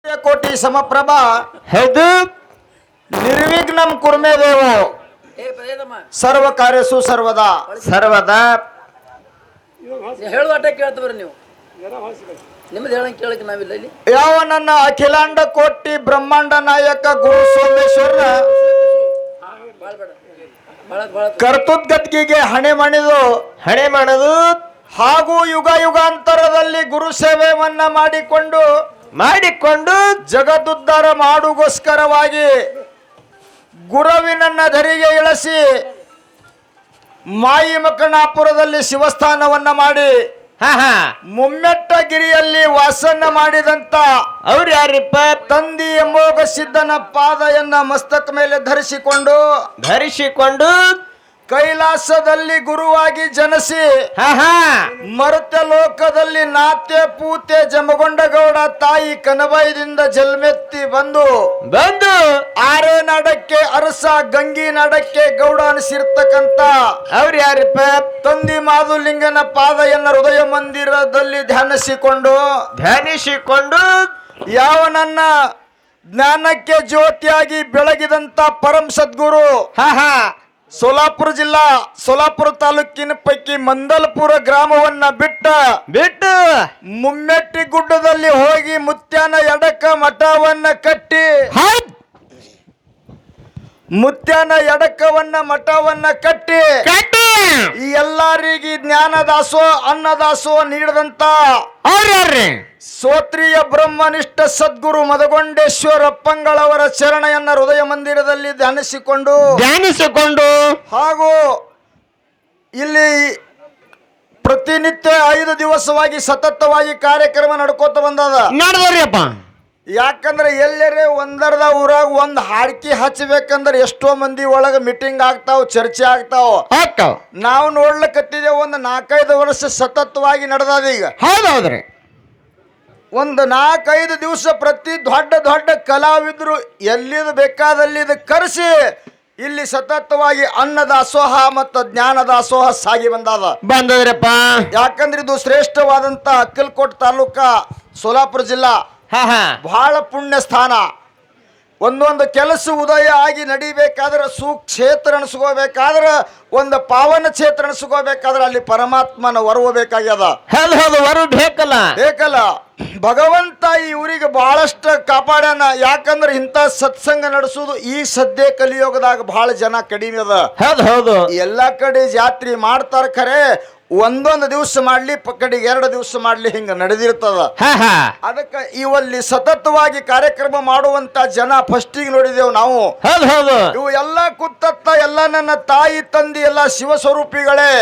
ಕೋಟಿ ಸಮಪ್ರಭಾ ಹೌದು. ನಿರ್ವಿಘ್ನಂ ಕುರ್ಮೇ ದೇವೋ ಸರ್ವ ಕಾರ್ಯಸು ಸರ್ವದಾ. ಹೇಳುವ ಅಟ್ಟ ಕೇಳ್ತವ್ರಿ ನೀವು. ನಿಮ್ದು ಹೇಳಂಗೆ ಕೇಳಕ್ಕೆ ನಾವಿಲ್ಲ ಇಲ್ಲಿ. ಯಾವ ನನ್ನ ಅಖಿಲಾಂಡ ಕೋಟಿ ಬ್ರಹ್ಮಾಂಡ ನಾಯಕ ಗುರು ಸೋಮೇಶ್ವರ ಕರ್ತುದ್ಗದ್ಗಿಗೆ ಹಣೆ ಮಣಿದು ಹಾಗೂ ಯುಗ ಯುಗಾಂತರದಲ್ಲಿ ಗುರು ಸೇವೆಯನ್ನ ಮಾಡಿಕೊಂಡು ಜಗದುದ್ಧಾರ ಮಾಡುಗೋಸ್ಕರವಾಗಿ ಗುರುವಿನನ್ನ ಧರಿಗೆ ಇಳಿಸಿ ಮಾಯಿ ಮಕ್ಕಣಾಪುರದಲ್ಲಿ ಶಿವಸ್ಥಾನವನ್ನ ಮಾಡಿ ಮುಮ್ಮೆಟ್ಟಗಿರಿಯಲ್ಲಿ ವಾಸನ್ನ ಮಾಡಿದಂತ ಅವ್ರು ಯಾರಿಪ್ಪ? ತಂದಿ ಎಂಬೋಗ ಸಿದ್ಧನ ಪಾದಯನ್ನ ಮಸ್ತಕ ಮೇಲೆ ಧರಿಸಿಕೊಂಡು ಕೈಲಾಸದಲ್ಲಿ ಗುರುವಾಗಿ ಜನಸಿ ಮರುತ ಲೋಕದಲ್ಲಿ ನಾತ್ಯ ಪೂತೆ ಜಮಗೊಂಡಗೌಡ ತಾಯಿ ಕನಬೈದಿಂದ ಜನ್ಮೆತ್ತಿ ಬಂದು ಆರೇ ನಾಡಕ್ಕೆ ಅರಸ ಗಂಗಿ ನಾಡಕ್ಕೆ ಗೌಡ ಅನಿಸಿರ್ತಕ್ಕಂತ ಅವ್ರು ಯಾರಿಪ್ಪ? ತಂದಿ ಮಾದುಲಿಂಗನ ಪಾದಯನ್ನ ಹೃದಯ ಮಂದಿರದಲ್ಲಿ ಧ್ಯಾನಿಸಿಕೊಂಡು ಯಾವ ನನ್ನ ಜ್ಞಾನಕ್ಕೆ ಜ್ಯೋತಿಯಾಗಿ ಬೆಳಗಿದಂತ ಪರಂ ಸದ್ಗುರು ಸೋಲಾಪುರ ಜಿಲ್ಲಾ ಸೋಲಾಪುರ ತಾಲೂಕಿನ ಪೈಕಿ ಮಂದಲ್ಪುರ ಗ್ರಾಮವನ್ನ ಬಿಟ್ಟು ಮುಮ್ಮೆಟ್ಟಿ ಗುಡ್ಡದಲ್ಲಿ ಹೋಗಿ ಮುತ್ಯಾನ ಎಡಕ ಮಠವನ್ನ ಕಟ್ಟಿ ಈ ಎಲ್ಲರಿಗೆ ಜ್ಞಾನದಾಸೋ ಅನ್ನದಾಸೋ ನೀಡಿದಂತ ಸೋತ್ರಿಯ ಬ್ರಹ್ಮನಿಷ್ಠ ಸದ್ಗುರು ಮದಗೊಂಡೇಶ್ವರ ಅಪ್ಪಂಗಳವರ ಚರಣೆಯನ್ನ ಹೃದಯ ಮಂದಿರದಲ್ಲಿ ಧ್ಯಾನಿಸಿಕೊಂಡು ಹಾಗೂ ಇಲ್ಲಿ ಪ್ರತಿನಿತ್ಯ 5 ದಿವಸವಾಗಿ ಸತತವಾಗಿ ಕಾರ್ಯಕ್ರಮ ನಡ್ಕೋತ ಬಂದದ. ಯಾಕಂದ್ರೆ ಎಲ್ಲರೇ ಒಂದರ್ಧ ಊರಾಗ ಒಂದು ಹಾಡ್ಕಿ ಹಚ್ಚಬೇಕಂದ್ರೆ ಎಷ್ಟೋ ಮಂದಿ ಒಳಗ ಮೀಟಿಂಗ್ ಆಗ್ತಾವ, ಚರ್ಚೆ ಆಗ್ತಾವ. ನಾವು ನೋಡ್ಲಿಕ್ಕತ್ತಿದ್ದೇವೆ ಒಂದು 4-5 ವರ್ಷ ಸತತವಾಗಿ ನಡೆದದ. ಈಗ ಹೌದೌದ್ರಿ, ಒಂದು 4-5 ದಿವಸ ಪ್ರತಿ ದೊಡ್ಡ ಕಲಾವಿದರು ಎಲ್ಲಿದು ಬೇಕಾದಲ್ಲಿ ಕರೆಸಿ ಇಲ್ಲಿ ಸತತವಾಗಿ ಅನ್ನದಾಸೋಹ ಮತ್ತು ಜ್ಞಾನದಾಸೋಹ ಸಾಗಿ ಬಂದದ್ರಪ್ಪ. ಯಾಕಂದ್ರೆ ಇದು ಶ್ರೇಷ್ಠವಾದಂತ ಅಕ್ಕಲಕೋಟೆ ತಾಲೂಕ ಸೋಲಾಪುರ ಜಿಲ್ಲಾ ಬಹಳ ಪುಣ್ಯ ಸ್ಥಾನ. ಒಂದೊಂದು ಕೆಲಸ ಉದಯ ಆಗಿ ನಡಿಬೇಕಾದ್ರೆ ಸುಕ್ಷೇತ್ರ ಅನಿಸ್ಕೋಬೇಕಾದ್ರೆ ಒಂದು ಪಾವನ ಕ್ಷೇತ್ರ ಅನಿಸ್ಕೋಬೇಕಾದ್ರೆ ಅಲ್ಲಿ ಪರಮಾತ್ಮನ ವರಬೇಕಾಗ್ಯದ. ಬೇಕಲ್ಲ ಭಗವಂತ ಈ ಊರಿಗೆ ಬಹಳಷ್ಟು ಕಾಪಾಡ್ಯಾನ. ಯಾಕಂದ್ರೆ ಇಂಥ ಸತ್ಸಂಗ ನಡೆಸುವುದು ಈ ಸದ್ಯ ಕಲಿಯೋಗದಾಗ ಬಹಳ ಜನ ಕಡಿಮೆ ಅದ. ಎಲ್ಲಾ ಕಡೆ ಜಾತ್ರೆ ಮಾಡ್ತಾರ, ಖರೆ ಒಂದೊಂದು ದಿವಸ ಮಾಡ್ಲಿ ಕಡೆಗೆ 2 ದಿವಸ ಮಾಡ್ಲಿ ಹಿಂಗ ನಡೆದಿರ್ತದ. ಅದಕ್ಕೆ ಇವಲ್ಲಿ ಸತತವಾಗಿ ಕಾರ್ಯಕ್ರಮ ಮಾಡುವಂತ ಜನ ಫಸ್ಟಿಗೆ ನೋಡಿದೆವು ನಾವು. ಇವು ಎಲ್ಲ ಕುತ್ತತ್ತ ಎಲ್ಲ ನನ್ನ ತಾಯಿ ತಂದಿ ಎಲ್ಲ ಶಿವ ಸ್ವರೂಪಿಗಳೇ,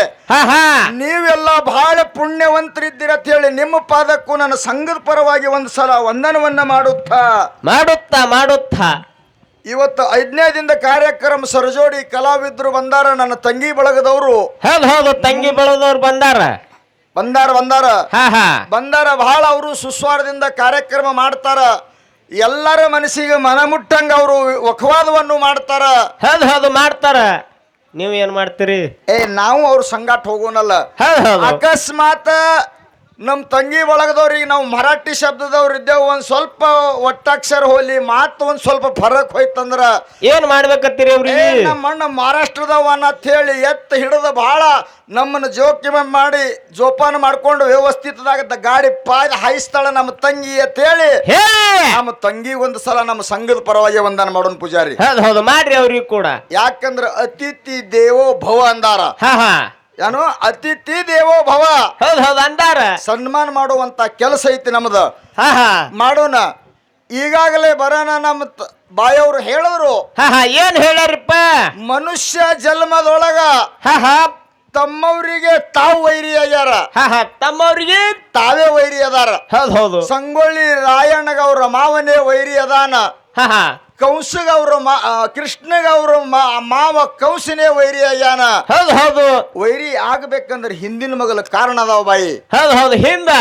ನೀವೆಲ್ಲ ಬಹಳ ಪುಣ್ಯವಂತರಿದ್ದೀರ ಅಂತ ಹೇಳಿ ನಿಮ್ಮ ಪಾದಕ್ಕೂ ನನ್ನ ಸಂಘದ ಪರವಾಗಿ ಒಂದು ಸಲ ವಂದನವನ್ನ ಮಾಡುತ್ತಾ ಇವತ್ತು 5ನೇ ದಿನದ ಕಾರ್ಯಕ್ರಮ ಸರಜೋಡಿ ಕಲಾವಿದರು ಬಂದಾರ. ನನ್ನ ತಂಗಿ ಬಳಗದವರು ತಂಗಿ ಬಳಗದವ್ರು ಬಂದಾರ ಬಹಳ ಅವರು ಸುಸ್ವಾರದಿಂದ ಕಾರ್ಯಕ್ರಮ ಮಾಡ್ತಾರ. ಎಲ್ಲರ ಮನಸ್ಸಿಗೆ ಮನಮುಟ್ಟಂಗ ಅವರು ವಖವಾದವನ್ನು ಮಾಡ್ತಾರ. ನೀವ್ ಏನ್ ಮಾಡ್ತೀರಿ? ನಾವು ಅವ್ರ ಸಂಗಾಟ ಹೋಗೋನಲ್ಲ. ಅಕಸ್ಮಾತ್ ನಮ್ಮ ತಂಗಿ ಒಳಗದವ್ರಿಗೆ ನಾವು ಮರಾಠಿ ಶಬ್ದದವ್ರು ಇದ್ದೇವೆ, ಒಂದ್ ಸ್ವಲ್ಪ ಒಟ್ಟಾಕ್ಷರ ಹೋಲಿ ಮಾತು ಒಂದ್ ಸ್ವಲ್ಪ ಫರಕ್ ಹೋಯ್ತಂದ್ರ ಏನ್ ಮಾಡ್ಬೇಕತ್ತೀರಿ ಅವ್ರಿಗೆ? ನಮ್ಮ ಅಣ್ಣ ಮಹಾರಾಷ್ಟ್ರದವನ್ನ ಅಂತ ಹೇಳಿ ಹಿಡಿದ ಬಹಳ ನಮ್ಮನ್ನ ಜೋಪಾನ ಮಾಡ್ಕೊಂಡು ವ್ಯವಸ್ಥಿತದಾಗ ಗಾಡಿ ಪಾಯ್ದು ಹಾಯಿಸ್ತಾಳ ನಮ್ಮ ತಂಗಿ ಅಂತ ಹೇಳಿ ನಮ್ಮ ತಂಗಿ ಒಂದು ಸಲ ನಮ್ಮ ಸಂಘದ ಪರವಾಗಿ ವಂದನ ಮಾಡೋಣ ಪೂಜಾರಿ. ಮಾಡ್ರಿ ಅವ್ರಿಗೆ ಕೂಡ. ಯಾಕಂದ್ರ ಅತಿಥಿ ದೇವೋ ಭವ ಅಂದಾರ. ಏನು ಅತಿಥಿ ದೇವೋ ಭವ ಅಂದಾರ. ಸನ್ಮಾನ ಮಾಡುವಂತ ಕೆಲಸ ಐತಿ ನಮ್ದು, ಮಾಡೋಣ. ಈಗಾಗಲೇ ಬರೋಣ ನಮ್ಮ ಬಾಯವ್ರು ಹೇಳಿದ್ರು. ಏನ್ ಹೇಳ್ಯಾರಪ್ಪ? ಮನುಷ್ಯ ಜನ್ಮದೊಳಗ ತಮ್ಮವರಿಗೆ ತಾವು ವೈರಿ ಆಗ್ಯಾರ, ತಮ್ಮವ್ರಿಗೆ ತಾವೇ ವೈರಿ ಅದಾರ. ಸಂಗೊಳ್ಳಿ ರಾಯಣ್ಣಗ ಅವ್ರ ಮಾವನೇ ವೈರಿ ಅದಾನ. ಕಂಸಗ ಅವ್ರ ಕೃಷ್ಣಗ ಅವ್ರ ಮಾವ ಕಂಸನೇ ವೈರಿ ಆಗ್ಯಾನ. ವೈರಿ ಆಗ್ಬೇಕಂದ್ರೆ ಹಿಂದಿನ ಮಗಲ ಕಾರಣ ಅದಾವ ಬಾಯಿ. ಹಿಂದ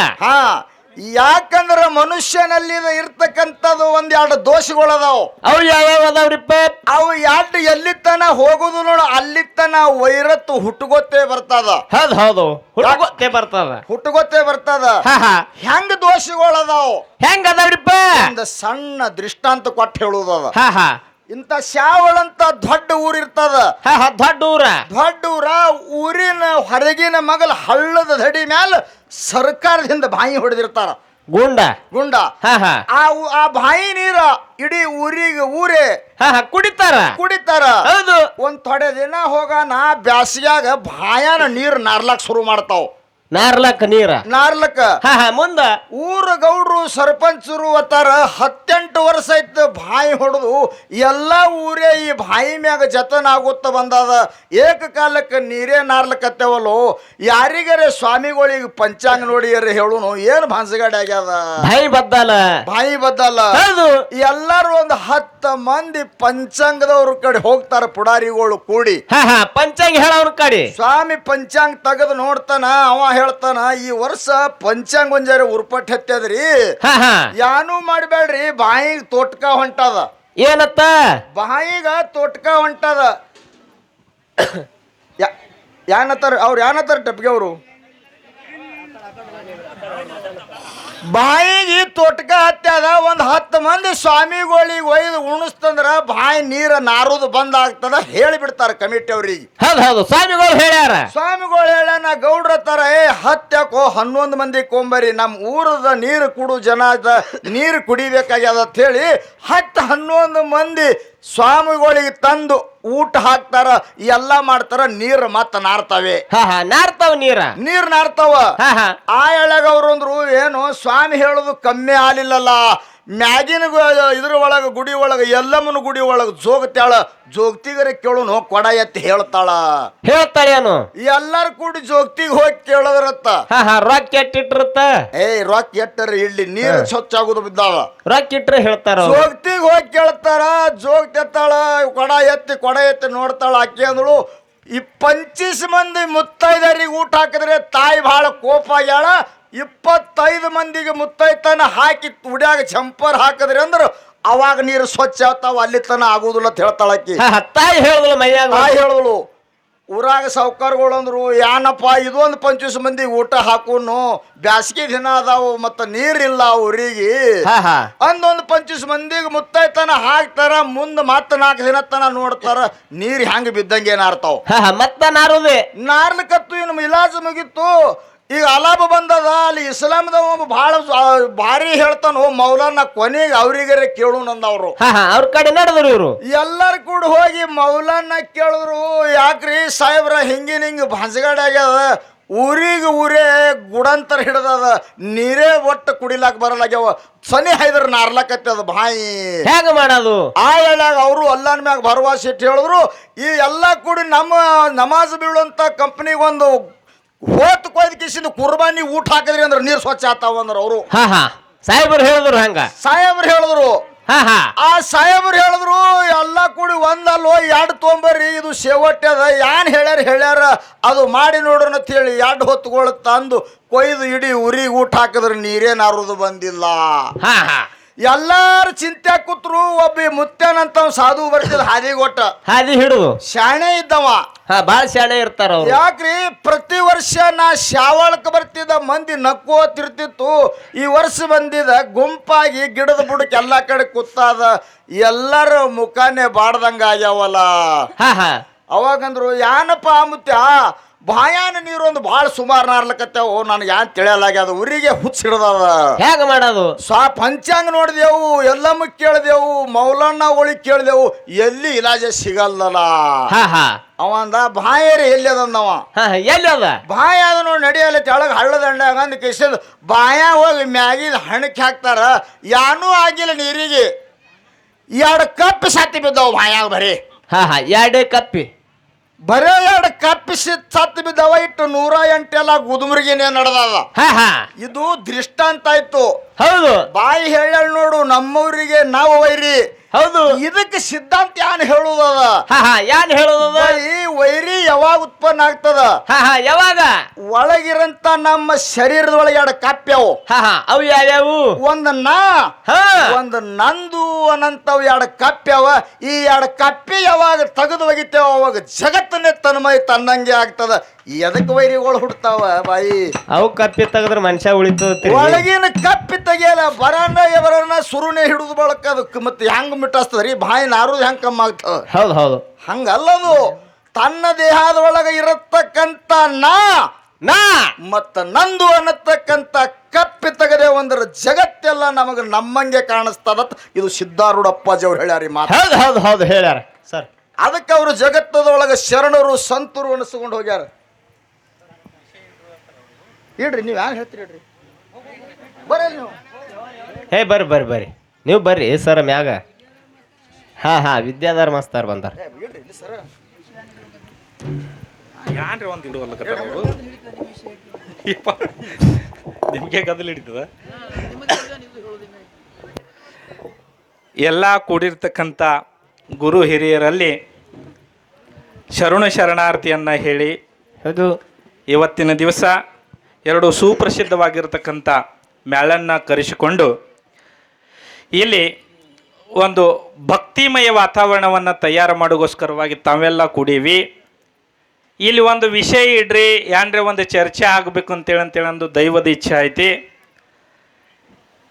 ಯಾಕಂದ್ರ ಮನುಷ್ಯನಲ್ಲಿ ಇರ್ತಕ್ಕಂಥದ್ದು ಒಂದೆರಡು ದೋಷಗಳದಾವ್. ಅವು ಯಾವ್ಯಾವ ಅದಾವ್ರಿಪ್ಪ? ಅವು ಎರಡು ಎಲ್ಲಿತನ ಹೋಗುದು ನೋಡು ಅಲ್ಲಿತನ ವೈರತ್ತು ಹುಟ್ಟುಗೊತ್ತೇ ಬರ್ತದ. ಹೌದು ಹುಡುಗತ್ತೆ ಬರ್ತದ. ಹುಟ್ಟುಗೊತ್ತೇ ಬರ್ತದ. ಹೆಂಗ ದೋಷಗಳದಾವ್? ಹೆಂಗ ಅದಾವ್ರಿಪ್ಪ? ಒಂದು ಸಣ್ಣ ದೃಷ್ಟಾಂತ ಕೊಟ್ಟು ಹೇಳುವುದದ. ಇಂಥ ಶಾವಳಂತ ದೊಡ್ಡ ಊರಿರ್ತದ. ದೊಡ್ಡ ಊರ. ದೊಡ್ಡ ಊರಿನ ಹೊರಗಿನ ಮಗಲ ಹಳ್ಳದ ದಡಿ ಮ್ಯಾಲ ಸರ್ಕಾರದಿಂದ ಬಾಯಿ ಹೊಡೆದಿರ್ತಾರ. ಗುಂಡ ಆ ಬಾಯಿ ನೀರ ಇಡೀ ಊರೇ ಕುಡಿತಾರ. ಹೌದು. ಒಂದ್ ಥೊಡೆ ದಿನ ಹೋಗ ನಾ ಬ್ಯಾಸಿಗ್ಯಾಗ ಬಾಯಾನ ನೀರ್ ನಾರ್ಲಾಕ್ ಶುರು ಮಾಡ್ತಾವ. ನಾರ್ಲಕ್ಕ ಮುಂದ ಊರ ಗೌಡ್ರು ಸರ್ಪಂಚರು ಅತ್ತಾರ 18 ವರ್ಷ ಆಯ್ತು ಬಾಯಿ ಹೊಡೆದು ಎಲ್ಲಾ ಊರೇ ಈ ಬಾಯಿ ಮ್ಯಾಗ ಜತನ ಆಗುತ್ತ ಬಂದದ. ಏಕಕಾಲಕ್ಕೆ ನೀರೇ ನಾರ್ಲಕತ್ತೇವಲ್ಲೋ, ಯಾರಿಗಾರೆ ಸ್ವಾಮಿಗಳಿಗೆ ಪಂಚಾಂಗ ನೋಡಿಯರೆ ಹೇಳುನು ಏನ್ ಭಾನ್ಸಗಾಡಿ ಆಗ್ಯದ. ಬಾಯಿ ಬದ್ದಲ್ಲ. ಎಲ್ಲಾರು ಒಂದು 10 ಮಂದಿ ಪಂಚಾಂಗದವ್ರ ಕಡೆ ಹೋಗ್ತಾರ. ಪುಡಾರಿಗಳು ಕೂಡಿ ಪಂಚಾಂಗ ಹೇಳೋರ್ ಕಡೆ ಸ್ವಾಮಿ ಪಂಚಾಂಗ ತೆಗೆದು ನೋಡ್ತಾನ. ಅವ ಹೇಳ್ತಾನ, ಈ ವರ್ಷ ಪಂಚಾಂಗ ಒಂಜಾರ ಉರ್ಪಟ್ ಹತ್ತದ್ರಿ, ಯಾನು ಮಾಡ್ಬೇಡ್ರಿ, ಬಾಯಿಗೆ ತೋಟ್ಕ ಹೊಂಟದ. ಏನತ್ತ? ಬಾಯಿಗ ತೋಟ್ಕ ಹೊಂಟದ. ಯಾನತ್ತಾರ ಅವ್ರು? ಯಾನತ್ತಾರ ಟಪ್ಗೆ ಅವರು? ಬಾಯಿಗೆ ತೋಟ್ಕ ಹತ್ಯದ. ಒಂದ್ 10 ಮಂದಿ ಸ್ವಾಮಿಗಳಿಗೆ ಒಯ್ದು ಉಣಿಸ್ತಂದ್ರ ಬಾಯಿ ನೀರ ನಾರುದು ಬಂದ್ ಆಗ್ತದ ಹೇಳಿಬಿಡ್ತಾರ ಕಮಿಟಿ ಅವ್ರಿಗೆ. ಸ್ವಾಮಿಗಳು ಹೇಳ ಗೌಡ್ರ ತರ ಹತ್ಯಾಕೋ 11 ಮಂದಿ ಕೊಂಬರಿ, ನಮ್ ಊರದ ನೀರು ಕುಡು ಜನ ನೀರು ಕುಡಿಬೇಕಾಗ್ಯದ ಅಂತ ಹೇಳಿ 10-11 ಮಂದಿ ಸ್ವಾಮಿಗಳಿಗೆ ತಂದು ಊಟ ಹಾಕ್ತಾರ. ಎಲ್ಲ ಮಾಡ್ತಾರ. ನೀರ್ ಮತ್ತ ನಾರ್ತಾವೆ. ನೀರ್ ನಾರ್ತಾವ. ಆ ಎಳೆಗ ಅವ್ರು ಅಂದ್ರು, ಏನು ಸ್ವಾಮಿ ಹೇಳುದು ಕಮ್ಮಿ ಆಲಿಲ್ಲಲ್ಲ, ಮ್ಯಾಗಿನ ಇದ್ರ ಒಳಗ ಗುಡಿ ಒಳಗ ಎಲ್ಲಮ್ಮನ ಗುಡಿ ಒಳಗ ಜೋಗತ್ಯಾಳ, ಜೋಗತಿಗರೆ ಕೇಳುನು ಕೊಡ ಎತ್ತಿ ಹೇಳ್ತಾಳೇನು? ಎಲ್ಲಾರು ಕೂಡಿ ಜೋಗತಿಗೆ ಹೋಗಿ ಕೇಳದ್ರತ್ತ. ರೊಕ್ಕ ಎಟ್ಟಿಟ್ರತ್ತ. ರೊಕ್ಕ ಎಟ್ಟರ ಇಲ್ಲಿ ನೀರು ಸ್ವಚ್ಛ ಆಗುದು ಬಿದ್ದಾವ. ರೊಕ್ಕ ಇಟ್ರೆ ಹೇಳ್ತಾರ. ಜೋಗತಿಗೆ ಹೋಗಿ ಕೇಳ್ತಾರ. ಜೋಗತೆತ್ತಾಳ, ಕೊಡ ಎತ್ತಿ ನೋಡ್ತಾಳ. ಆಕೆ ಅಂದಳು, ಈ 25 ಮಂದಿ ಮುತ್ತೈದರಿಗೆ ಊಟ ಹಾಕಿದ್ರೆ ತಾಯಿ ಬಹಳ ಕೋಪ ಆಗ್ಯಾಳ. 25 ಮಂದಿಗೆ ಮುತ್ತೈತನ ಹಾಕಿ ಉಡ್ಯಾಗ ಜಂಪರ್ ಹಾಕಿದ್ರಿ ಅಂದ್ರ ಅವಾಗ ನೀರು ಸ್ವಚ್ಛ ಆಗ್ತಾವ, ಅಲ್ಲಿ ತನ ಆಗುದಿಲ್ಲ ಅಂತ ಹೇಳ್ತಾಳಕಿ. ತಾಯಿ ಹೇಳಿದಳು. ಊರಾಗ ಸಾವುಕಾರಗಳು ಅಂದ್ರು, ಏನಪ್ಪ ಇದೊಂದು 25 ಮಂದಿ ಊಟ ಹಾಕುನು, ಬ್ಯಾಸಿಗೆ ದಿನ ಅದಾವು, ಮತ್ತ ನೀರಿಲ್ಲ ಊರಿಗೆ ಅಂದೊಂದು 25 ಮಂದಿಗೆ ಮುತ್ತೈತನ ಹಾಕ್ತಾರ. ಮುಂದೆ ಮತ್ತೆ 4 ದಿನ ತನ ನೋಡ್ತಾರ, ನೀರ್ ಹೆಂಗ ಬಿದ್ದಂಗೆ ನಾರ್ತಾವ. ಮತ್ತ ನಾರ್ಲಿಕತ್ತು. ಇನ್ನು ಇಲಾಜ್ ಮುಗಿತ್ತು. ಈಗ ಅಲಾಬ ಬಂದದ. ಅಲ್ಲಿ ಇಸ್ಲಾಂದವ ಬಹಳ ಭಾರಿ ಹೇಳ್ತಾನ, ಮೌಲಾನ ಕೊನೆಗೆ ಅವ್ರಿಗಾರೆ ಕೇಳು ನಂದವ್ರು. ಅವ್ರ ಕಡೆ ನಡೆದ್ರು ಇವ್ರು. ಎಲ್ಲಾರು ಕೂಡ ಹೋಗಿ ಮೌಲಾನ ಕೇಳಿದ್ರು, ಯಾಕ್ರಿ ಸಾಹೇಬ್ರ ಹಿಂಗ ಭಾನ್ಸಗಾಡಿ ಆಗ್ಯದ, ಊರೇ ಗುಡಂತರ ಹಿಡ್ದದ, ನೀರೇ ಒಟ್ಟು ಕುಡಿಲಾಕ ಬರಲಾಗ್ಯಾವ, ಸನಿ ಹೈದ್ರ ನಾರ್ಲಕತ್ತದ ಬಾಯಿ ಹೇಗ ಮಾಡೋದು? ಆ ಹೇಳಾಗ ಅವರು ಅಲ್ಲನ್ ಮ್ಯಾಗ ಭರವಸೆ ಇಟ್ಟು ಹೇಳಿದ್ರು, ಈ ಎಲ್ಲ ಕೂಡಿ ನಮ್ಮ ನಮಾಜ್ ಬೀಳುವಂತ ಕಂಪ್ನಿಗೆ ಒಂದು ಹೋತ್ ಕೊಯ್ದ ಕಿಸಿಂದ ಕುರ್ಬಾನಿ ಊಟ ಹಾಕಿದ್ರಿ ಅಂದ್ರೆ ನೀರು ಸ್ವಚ್ಛ ಆಗ್ತಾವ ಅಂದ್ರ ಅವರು. ಸಾಹೇಬ್ರು ಹೇಳಿದ್ರು. ಆ ಸಾಹೇಬ್ರು ಹೇಳಿದ್ರು, ಎಲ್ಲ ಕೂಡಿ ಒಂದಲ್ಲೋ 2 ತೊಂಬರ್ರಿ, ಇದು ಸೇವಟ್ಯದ, ಯಾನ್ ಹೇಳ್ಯಾರ ಅದು ಮಾಡಿ ನೋಡ್ರಿ ಅಂತ ಹೇಳಿ 2 ಹೊತ್ತುಗಳು ತಂದು ಕೊಯ್ದು ಇಡೀ ಊರಿಗೆ ಊಟ ಹಾಕಿದ್ರೆ ನೀರೇನಾರುದು ಬಂದಿಲ್ಲ. ಎಲ್ಲಾರು ಚಿಂತೆ ಕೂತ್ರು. ಒಬ್ಬ ಮುತ್ಯಾನಂತ ಸಾಧು ಬರ್ತಿದ್ ಹಾದಿ ಹಿಡಿದು ಶಾಣೆ ಇದ್ದವ. ಬಾಳ ಶಾಣೆ ಇರ್ತಾರ. ಯಾಕ್ರಿ ಪ್ರತಿ ವರ್ಷ ನಾ ಶಾವಳಕ್ಕೆ ಬರ್ತಿದ್ದ ಮಂದಿ ನಕ್ಕೋತಿರ್ತಿತ್ತು. ಈ ವರ್ಷ ಬಂದಿದ ಗುಂಪಾಗಿ ಗಿಡದ ಬುಡಕ್ಕೆ ಎಲ್ಲಾ ಕಡೆ ಕೂತಾದ. ಎಲ್ಲರ ಮುಖಾನೇ ಬಾಡ್ದಂಗ ಆಗ್ಯಾವಲ್ಲ. ಅವಾಗಂದ್ರು, ಏನಪ್ಪ ಮುತ್ಯ ಬಾಯಾನ ನೀರು ಒಂದು ಭಾಳ ಸುಮಾರು ನಾರ್ಲಕತ್ತೇವು, ನನಗೆ ಯಾನ್ ತಿಳಿಯಲಾಗ್ಯದ, ಊರಿಗೆ ಹುಚ್ಚಿಡ್ದದ. ಹೇಗ ಮಾಡೋದು? ಪಂಚಾಂಗ ನೋಡಿದೆವು, ಎಲ್ಲಮ್ಮ ಕೇಳಿದೆವು, ಮೌಲಣ್ಣ ಒಳಗೆ ಕೇಳಿದೆವು, ಎಲ್ಲಿ ಇಲಾಜ ಸಿಗಲ್ಲಲ್ಲ. ಅವಂದ ಬಾಯರಿ ಎಲ್ಲಿ ಅದಂದವ. ಎಲ್ಲಿ ಅದ ಬಾಯ ಅದ ನೋಡಿ, ನಡಿಯಲ್ಲ ತೆಳಗ ಹಳ್ಳದ ದಂಡ ಅಂದ ಕಿಸಿದ ಬಾಯ ಹೋಗಿ ಮ್ಯಾಗಿದ ಹಣಕ್ಕೆ ಹಾಕ್ತಾರ. ಯಾನೂ ಆಗಿಲ್ಲ ನೀರಿಗೆ. 2 ಕಪ್ಪಿ ಸತ್ತಿ ಬಿದ್ದವು ಬಾಯಾಗ. ಬರೀ 2 ಕಪ್ಪಿ ಬರೇ 2 ಕಪ್ಪಿಸಿ ಸತ್ತು ಬಿದ್ದವ. ಇಟ್ಟು 108 ಎಲ್ಲ ಗುದುಮರಿಗಿನೇ ನಡೆದದ. ಇದು ದೃಷ್ಟಾಂತ ಆಯ್ತು. ಹೌದು. ಬಾಯಿ ಹೇಳ ನೋಡು, ನಮ್ಮವ್ರಿಗೆ ನಾವು ವೈರಿ, ಹೌದು. ಇದಕ್ಕೆ ಸಿದ್ಧಾಂತ ಯಾನ್ ಹೇಳುದದ ಯಾನ್ ಹೇಳೋದದ ಈ ವೈರಿ ಯಾವಾಗ ಉತ್ಪನ್ನ ಆಗ್ತದ ಯಾವಾಗ ಒಳಗಿರಂತ ನಮ್ಮ ಶರೀರದೊಳಗೆ ಎರಡು ಕಾಪ್ಯವು ಅವು ಯಾವ್ಯಾವು ಒಂದ್ ಒಂದು ನಂದು ಅನ್ನಂತವ್ ಎರಡು ಕಪ್ಪ್ಯಾವ ಈ ಎರಡು ಕಪ್ಪಿ ಯಾವಾಗ ತೆಗೆದು ಒಗಿತೇವ ಅವಾಗ ಜಗತ್ತನ್ನೇ ತನ್ಮಯ ತನ್ನಂಗೆ ಆಗ್ತದ ಎದಕ್ ವೈರಿಗಳು ಹುಡ್ತಾವ ಬಾಯಿ ಅವು ಕಪ್ಪಿ ತೆಗದ್ರ ಮನುಷ್ಯ ಉಳಿತದ ಒಳಗಿನ ಕಪ್ಪಿ ತೆಗಿಯಲ್ಲ ಬರನ ಸುರುನೆ ಹಿಡಿದು ಬಳಕ ಅದಕ್ಕೆ ಮತ್ತೆ ಹೆಂಗ್ ಮಿಟ್ಟಸ್ತದ್ರಿ ಬಾಯಿ ನಾರುದು ಹೆಂಗ್ ಕಮ್ಮಿ ಆಗ್ತದ ಹೌದು ಹೌದು ಹಂಗಲ್ಲದು ತನ್ನ ದೇಹದ ಒಳಗೆ ಇರತಕ್ಕಂತ ನಾ ಮತ್ತ ನಂದು ಅನ್ನತಕ್ಕಂತ ಕಪ್ಪಿ ತೆಗದೆ ಒಂದರ ಜಗತ್ತೆಲ್ಲ ನಮಗ ನಮ್ಮಂಗೆ ಕಾಣಿಸ್ತದ ಇದು ಸಿದ್ಧಾರೂಢಪ್ಪಾಜಿ ಅವ್ರು ಹೇಳ್ಯಾರಿ ಮಾತು. ಹೌದು ಹೌದು ಹೌದು ಹೇಳ್ಯಾರ ಸರ್. ಅದಕ್ಕೆ ಅವರು ಜಗತ್ತದೊಳಗೆ ಶರಣರು ಸಂತರು ಅನಿಸ್ಕೊಂಡು ಹೋಗ್ಯಾರ. ಹೇಳ್ರಿ ನೀವು ಹ್ಯಾಂಗ ಹೇಳ್ತೀರಿ ಹೇಳ್ರಿ ಬರ್ರಿ ನೀವು ಬರ್ರಿ ಬರ್ರಿ ಬರ್ರಿ ನೀವು ಬರ್ರಿ ಸರ್ ಮ್ಯಾಗ ವಿದ್ಯಾಧರ್ ಮಾಸ್ತರ್ ಬಂದಾರ. ಯಾನ್ರಿ ಒಂದು ಇಡುವಲ್ಲ ನಿಮಗೆ ಗದಲ್ ಹಿಡಿತದ. ಎಲ್ಲ ಕೂಡಿರ್ತಕ್ಕಂಥ ಗುರು ಹಿರಿಯರಲ್ಲಿ ಶರಣಾರ್ಥಿಯನ್ನು ಹೇಳಿ ಹೌದು ಇವತ್ತಿನ ದಿವಸ ಎರಡು ಸುಪ್ರಸಿದ್ಧವಾಗಿರ್ತಕ್ಕಂಥ ಮ್ಯಾಳನ್ನು ಕರೆಸಿಕೊಂಡು ಇಲ್ಲಿ ಒಂದು ಭಕ್ತಿಮಯ ವಾತಾವರಣವನ್ನು ತಯಾರು ಮಾಡೋಗೋಸ್ಕರವಾಗಿ ತಾವೆಲ್ಲ ಕೂಡೀವಿ. ಇಲ್ಲಿ ಒಂದು ವಿಷಯ ಇಡ್ರಿ ಏನ್ರಿ ಒಂದು ಚರ್ಚೆ ಆಗಬೇಕು ಅಂತೇಳಿ ಒಂದು ದೈವದ ಇಚ್ಛೆ ಐತಿ.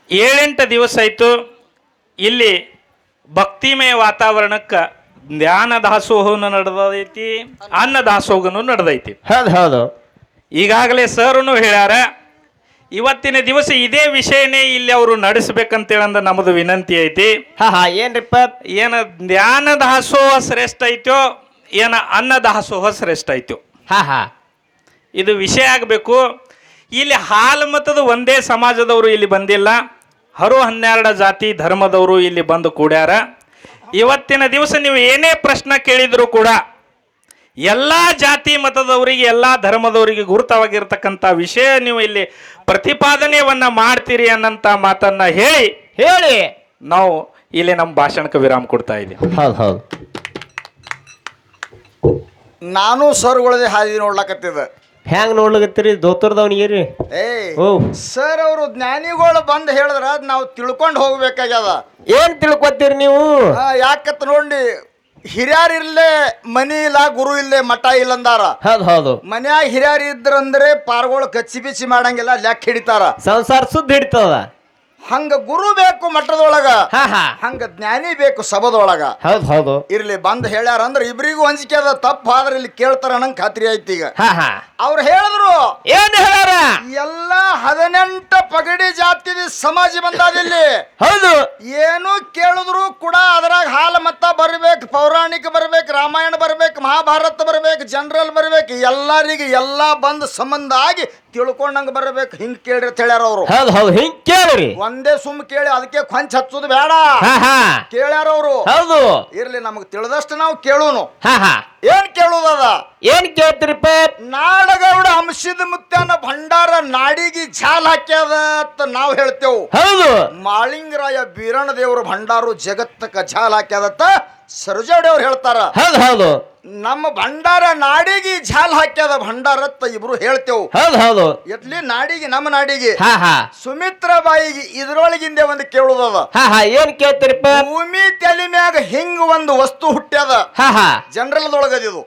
7-8 ದಿವಸ ಆಯಿತು ಇಲ್ಲಿ ಭಕ್ತಿಮಯ ವಾತಾವರಣಕ್ಕೆ ಧ್ಯಾನ ದಾಸೋಹನು ನಡೆದೈತಿ, ಅನ್ನ ದಾಸೋಹನು ನಡೆದೈತಿ. ಹೌದು ಹೌದು ಈಗಾಗಲೇ ಸರ್ನು ಹೇಳ್ಯಾರ ಇವತ್ತಿನ ದಿವಸ ಇದೇ ವಿಷಯನೇ ಇಲ್ಲಿ ಅವರು ನಡೆಸ್ಬೇಕಂತೇಳಂದ ನಮ್ಮದು ವಿನಂತಿ ಐತಿ. ಏನ್ರಿಪ್ಪ ಏನ ಧ್ಯಾನ ದಾಸೋಹ ಶ್ರೇಷ್ಠ ಐತೋ ಏನ ಅನ್ನ ದಾಸೋಹ ಶ್ರೇಷ್ಠ ಐತೋ ಇದು ವಿಷಯ ಆಗಬೇಕು. ಇಲ್ಲಿ ಹಾಲು ಮತದ ಒಂದೇ ಸಮಾಜದವರು ಇಲ್ಲಿ ಬಂದಿಲ್ಲ, 12 ಜಾತಿ ಧರ್ಮದವರು ಇಲ್ಲಿ ಬಂದು ಕೂಡ್ಯಾರ. ಇವತ್ತಿನ ದಿವಸ ನೀವು ಏನೇ ಪ್ರಶ್ನೆ ಕೇಳಿದ್ರು ಕೂಡ ಎಲ್ಲ ಜಾತಿ ಮತದವರಿಗೆ ಎಲ್ಲ ಧರ್ಮದವರಿಗೆ ಗುರುತವಾಗಿರ್ತಕ್ಕಂಥ ವಿಷಯ ನೀವು ಇಲ್ಲಿ ಪ್ರತಿಪಾದನೆಯನ್ನ ಮಾಡ್ತೀರಿ ಅನ್ನಂತ ಮಾತನ್ನ ಹೇಳಿ ನಾವು ಇಲ್ಲಿ ನಮ್ಮ ಭಾಷಣಕ್ಕೆ ವಿರಾಮ ಕೊಡ್ತಾ ಇದ್ದೀವಿ. ಹೌದು ಹೌದು ನಾನು ಸರ್ಗಳದೇ ಹಾದಿ ನೋಡ್ಲಕತ್ತಿದ. ಹ್ಯಾಂಗ ನೋಡ್ಲಕತ್ತೀರಿ ದೋತರ್ದವನಿಗೆ ಸರ್ ಅವರು ಜ್ಞಾನಿಗಳು ಬಂದು ಹೇಳಿದ್ರ ಅದ್ ನಾವು ತಿಳ್ಕೊಂಡು ಹೋಗ್ಬೇಕಾಗ್ಯದ. ಏನ್ ತಿಳ್ಕೊತೀರಿ ನೀವು? ಯಾಕತ್ ನೋಡಿ ಹಿರಿಯರ್ ಇರ್ಲೇ ಮನಿ ಇಲ್ಲ, ಗುರು ಇಲ್ಲೇ ಮಠ ಇಲ್ಲ ಅಂದಾರ. ಹೌದು ಹೌದು ಮನ್ಯಾಗ ಹಿರಿಯರ್ ಇದ್ರಂದ್ರೆ ಪಾರ್ಗಳು ಕಚ್ಚಿ ಬಿಚ್ಚಿ ಮಾಡಂಗಿಲ್ಲ, ಲೆಕ್ಕ ಹಿಡಿತಾರ, ಸಂಸಾರ ಸುದ್ದಿ ಹಿಡಿತದ. ಹಂಗ ಗುರು ಬೇಕು ಮಠದೊಳಗ, ಹಂಗ ಜ್ಞಾನಿ ಬೇಕು ಸಭದೊಳಗ. ಹೌದು ಹೌದು ಇರ್ಲಿ ಬಂದ್ ಹೇಳ್ಯಾರ ಅಂದ್ರೆ ಇಬ್ರಿಗೂ ಅಂಜಿಕೆ ಅದ, ತಪ್ಪ ಆದ್ರೆ ಇಲ್ಲಿ ಕೇಳ್ತಾರ ನಂಗೆ ಖಾತ್ರಿ ಐತಿ. ಈಗ ಅವ್ರು ಹೇಳಿದ್ರು ಏನ್ ಹೇಳ್ಯಾರ? ಎಲ್ಲಾ 18 ಪಗಡಿ ಜಾತಿ ಸಮಾಜ ಬಂದಾದಿಲ್ಲಿ. ಹೌದು ಏನು ಕೇಳಿದ್ರು ಕೂಡ ಅದ್ರಾಗ ಹಾಲು ಮತ್ತ ಬರ್ಬೇಕು, ಪೌರಾಣಿಕ ಬರ್ಬೇಕು, ರಾಮಾಯಣ ಬರ್ಬೇಕು, ಮಹಾಭಾರತ ಬರ್ಬೇಕು, ಜನರಲ್ ಬರ್ಬೇಕು, ಎಲ್ಲರಿಗೆ ಎಲ್ಲಾ ಬಂದ್ ಸಂಬಂಧ ಆಗಿ ತಿಳ್ಕೊಂಡಂಗ ಬರ್ಬೇಕು. ಹಿಂಗ್ ಕೇಳ್ರಿ ಅಂತ ಹೇಳ್ಯಾರ ಅವ್ರು. ಹೌದು ಹೌದು ಹಿಂಗ್ ಕೇಳ್ರಿ, ಒಂದೇ ಸುಮ್ ಕೇಳಿ ಅದಕ್ಕೆ ಕೊಂಚ ಹಚ್ಚೋದು ಬೇಡ, ಕೇಳ್ಯಾರ ಅವ್ರು. ಹೌದು ಇರ್ಲಿ ನಮಗ್ ತಿಳಿದಷ್ಟು ನಾವು ಕೇಳೋನು. ಏನ್ ಕೇಳುದದ? ಏನ್ ಕೇಳ್ತೀರಿಪ್ಪ? ನಾಡಗೌಡ ಅಂಶದ ಮುತ್ಯನ ಭಂಡಾರ ನಾಡಿಗೆ ಝಾಲ್ ಹಾಕ್ಯದ ಅಂತ ನಾವು ಹೇಳ್ತೇವು. ಹೌದು ಮಾಳಿಂಗರಾಯ ಬೀರಣ ದೇವ್ರ ಭಂಡಾರು ಜಗತ್ತಕ್ಕ ಝಾಲ್ ಹಾಕ್ಯದತ್ತ ಸರೋಜಾಡಿ ಅವ್ರು ಹೇಳ್ತಾರ. ಹೌದು ಹೌದು ನಮ್ಮ ಭಂಡಾರ ನಾಡಿಗೆ ಝಾಲ್ ಹಾಕ್ಯದ ಭಂಡಾರತ್ತ ಇಬ್ರು ಹೇಳ್ತೇವು. ಹೌದು ಹೌದು ಎತ್ಲಿ ನಾಡಿಗೆ, ನಮ್ಮ ನಾಡಿಗೆ ಸುಮಿತ್ರಾ ಬಾಯಿಗೆ ಇದ್ರೊಳಗಿಂದೆ ಒಂದು ಕೇಳುದದ. ಏನ್ ಕೇಳ್ತೀರಿಪ್ಪ? ಭೂಮಿ ತಲೆ ಮ್ಯಾಗ ಹಿಂಗ್ ಒಂದು ವಸ್ತು ಹುಟ್ಟ್ಯದ. ಜನರಲ್ದೊಳಗದಿದು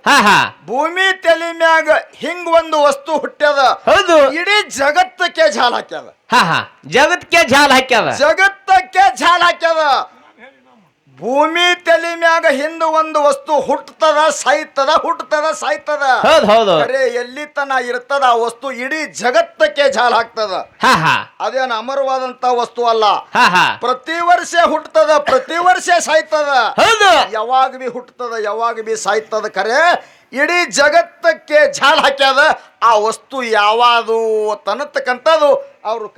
ಭೂಮಿ ತಲೆ ಮ್ಯಾಗ ಹಿಂಗ್ ಒಂದು ವಸ್ತು ಹುಟ್ಟ್ಯದ. ಹೌದು ಇಡೀ ಜಗತ್ತಕ್ಕೆ ಝಾಲ್ ಹಾಕ್ಯದ. ಜಗತ್ಗೆ ಝಾಲ್ ಹಾಕ್ಯದ. ಜಗತ್ತಕ್ಕೆ ಝಾಲ್ ಹಾಕ್ಯದ. ಭೂಮಿ ತಲೆ ಮ್ಯಾಗ ಹಿಂದ ಒಂದು ವಸ್ತು ಹುಟ್ಟತದ, ಸಾಯ್ತದ, ಹುಟ್ಟತದ, ಸಾಯ್ತದ. ಹೌದು ಹೌದು ಅರೆ ಎಲ್ಲಿ ತನ ಇರ್ತದ ಆ ವಸ್ತು ಇಡೀ ಜಗತ್ತಕ್ಕೆ ಝಾಲ್ ಹಾಕ್ತದ. ಅದೇನು ಅಮರವಾದಂತ ವಸ್ತು ಅಲ್ಲ. ಪ್ರತಿ ವರ್ಷ ಹುಟ್ಟತದ, ಪ್ರತಿ ವರ್ಷ ಸಾಯ್ತದ. ಹೌದು ಯಾವಾಗ ಬಿ ಹುಟ್ಟತದ, ಯಾವಾಗ ಬಿ ಸಾಯ್ತದ. ಖರೆ ಇಡೀ ಜಗತ್ತಕ್ಕೆ ಝಾಲ್ ಹಾಕ್ಯದ. ಆ ವಸ್ತು ಯಾವುದು ತನ್ನತಕ್ಕಂಥದ್ದು ಅವರು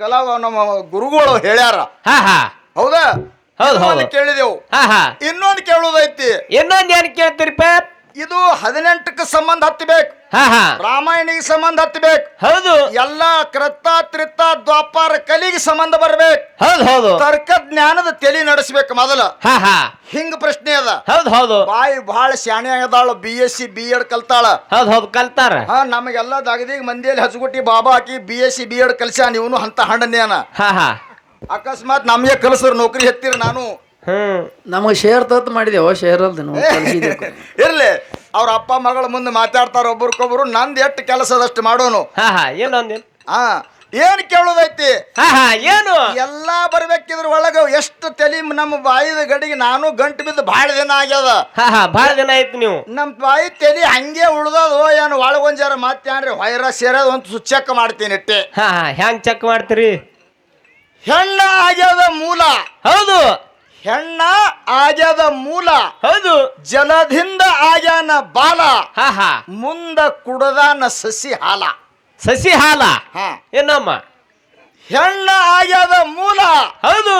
ನಮ್ಮ ಗುರುಗಳು ಹೇಳ್ಯಾರ. ಹೌದಾ? ಕೇಳಿದೆವು. ಇನ್ನೊಂದು ಕೇಳುದೈತಿ. ಇನ್ನೊಂದ್ ಏನ್ ಕೇಳ್ತೀರಿಪ್ಪ? ಇದು 18ಕ್ಕೆ ಸಂಬಂಧ ಹತ್ತಬೇಕು, ಹಾ ಹಾ ರಾಮಾಯಣಿಗೆ ಸಂಬಂಧ ಹತ್ತಬೇಕು, ಹೌದು ಎಲ್ಲ ಕೃತ ತ್ರಿತ ದ್ವಾಪಾರ ಕಲಿಗೆ ಸಂಬಂಧ ಬರ್ಬೇಕು, ಹೌದು ಹೌದು ತರ್ಕ ಜ್ಞಾನದ ತಲೆ ನಡೆಸ್ಬೇಕು ಮೊದಲ. ಹಾ ಹಾ ಹಿಂಗ ಪ್ರಶ್ನೆ ಅದ. ಹೌದು ಹೌದು ಬಾಯಿ ಬಹಳ ಶಾಣೆ ಆಗದಾಳು, BSc B.Ed ಕಲ್ತಾಳ. ಹೌದು ಹೌದು ಕಲ್ತಾರ. ಹಾ ನಮಗೆಲ್ಲ ದಗದಿಗ ಮಂದಿಯಲ್ಲಿ ಹಸುಗುಟ್ಟಿ ಬಾಬಾ ಹಾಕಿ BSc B.Ed ಕಲ್ಸ್ಯಾನ, ಇವನು ಅಂತ ಹಣ್ಣನೇನ. ಹಾ ಹಾ ಅಕಸ್ಮಾತ್ ನಮಗೆ ಕಲ್ಸರ್ ನೌಕರಿ ಹತ್ತಿರ ನಾನು ನಮಗೆ ಶೇರ್ ತತ್ ಮಾಡಿದೇವ, ಶೇರ್ ಅಲ್ದ ನಾವು ಕಲ್ಸಿದ್ದೇವೆ. ಇರ್ಲಿ, ಅವ್ರ ಅಪ್ಪ ಮಗಳ ಮುಂದೆ ಮಾತಾಡ್ತಾರ ಒಬ್ರಿಗೊಬ್ರು, ನಂದು ಎಷ್ಟು ಕೆಲಸದಷ್ಟು ಮಾಡೋನು. ಹಾ ಹಾ ಏನೊಂದೇನು ಹಾ ಏನ್ ಕೇಳೋದೈತಿ, ಹಾ ಹಾ ಏನು ಎಲ್ಲಾ ಬರ್ಬೇಕಿದ್ರ ಒಳಗ ಎಷ್ಟು ತಲಿ ನಮ್ಮ ಬಾಯಿದ ಗಡಿಗೆ ನಾನು ಗಂಟು ಬಿದ್ದು ಭಾಳ ದಿನ ಆಗ್ಯದ. ಹಾ ಹಾ ಭಾಳ ದಿನ ಆಯ್ತು ನೀವು. ನಮ್ಮ ಬಾಯಿ ತಲಿ ಹಂಗೆ ಉಳ್ದದು, ಏನು ಒಳಗೊಂಜಾರ ಮಾತೇನ್ರಿ ಹೊಯ್ರ ಸೇರೋದು ಅಂತ ಸುಚ್ಚಕ್ಕ ಮಾಡ್ತೀನಿ ಇಟ್ಟೆ. ಹಾ ಹಾ ಹ್ಯಾಂಗ್ ಚೆಕ್ ಮಾಡ್ತೀರಿ? ಹೆಣ್ಣ ಆಗ್ಯದ ಮೂಲ, ಹೌದು ಹೆಣ್ಣ ಆಗ್ಯದ ಮೂಲ, ಹೌದು ಜಲದಿಂದ ಆಗ್ಯಾನ ಬಾಲ, ಹಾ ಹಾ ಮುಂದ ಕುಡದಾನ ಸಸಿ ಹಾಲ. ಸಸಿ ಹಾಲ ಹಾ ಏನಮ್ಮ? ಹೆಣ್ಣ ಆಗ್ಯದ ಮೂಲ, ಹೌದು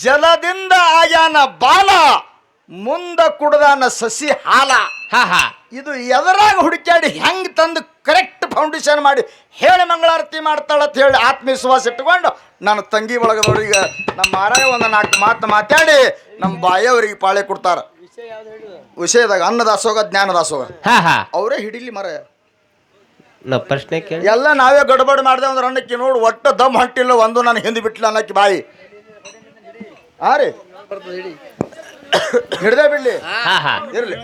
ಜಲದಿಂದ ಆಗ್ಯಾನ ಬಾಲ, ಮುಂದ ಕುಡದಾನ ಸಸಿ ಹಾಲ. ಹಾ ಹಾ ಇದು ಎದರಾಗ ಹುಡುಕ್ಯಾಡಿ ಹೆಂಗ್ ತಂದು ಕರೆಕ್ಟ್ ಫೌಂಡೇಶನ್ ಮಾಡಿ ಹೇಳಿ ಮಂಗಳಾರತಿ ಮಾಡ್ತಾಳಂತ ಹೇಳಿ ಆತ್ಮವಿಶ್ವಾಸ ಇಟ್ಕೊಂಡು ನನ್ನ ತಂಗಿ ಒಳಗದವ್ರಿಗೆ ನಮ್ಮ ಮಾರಾಯ ಒಂದು 4 ಮಾತು ಮಾತಾಡಿ ನಮ್ಮ ಬಾಯವರಿಗೆ ಪಾಳೆ ಕೊಡ್ತಾರ. ವಿಷಯದಾಗ ಅನ್ನದಾಸೋಗ ಜ್ಞಾನದಾಸೋಗ ಹಾ ಹಾ ಅವರೇ ಹಿಡಿಲಿ ಮರ. ನಾವು ಪ್ರಶ್ನೆ ಕೇಳಿ ಎಲ್ಲ ನಾವೇ ಗಡಬಡ ಮಾಡ್ದೆ ಅಂದ್ರೆ ಅನ್ನಕ್ಕೆ ನೋಡು ಒಟ್ಟು ದಮ್ ಹೊಂಟಿಲ್ಲ, ಒಂದು ನಾನು ಹಿಂದೆ ಬಿಟ್ಲ ಅನ್ನಕ್ಕೆ ಬಾಯಿ. ಹಾ ರೀ ಹಿಡ್ದೆ ಬಿಡ್ಲಿ ಹಾ ಹಾ ಇರ್ಲಿ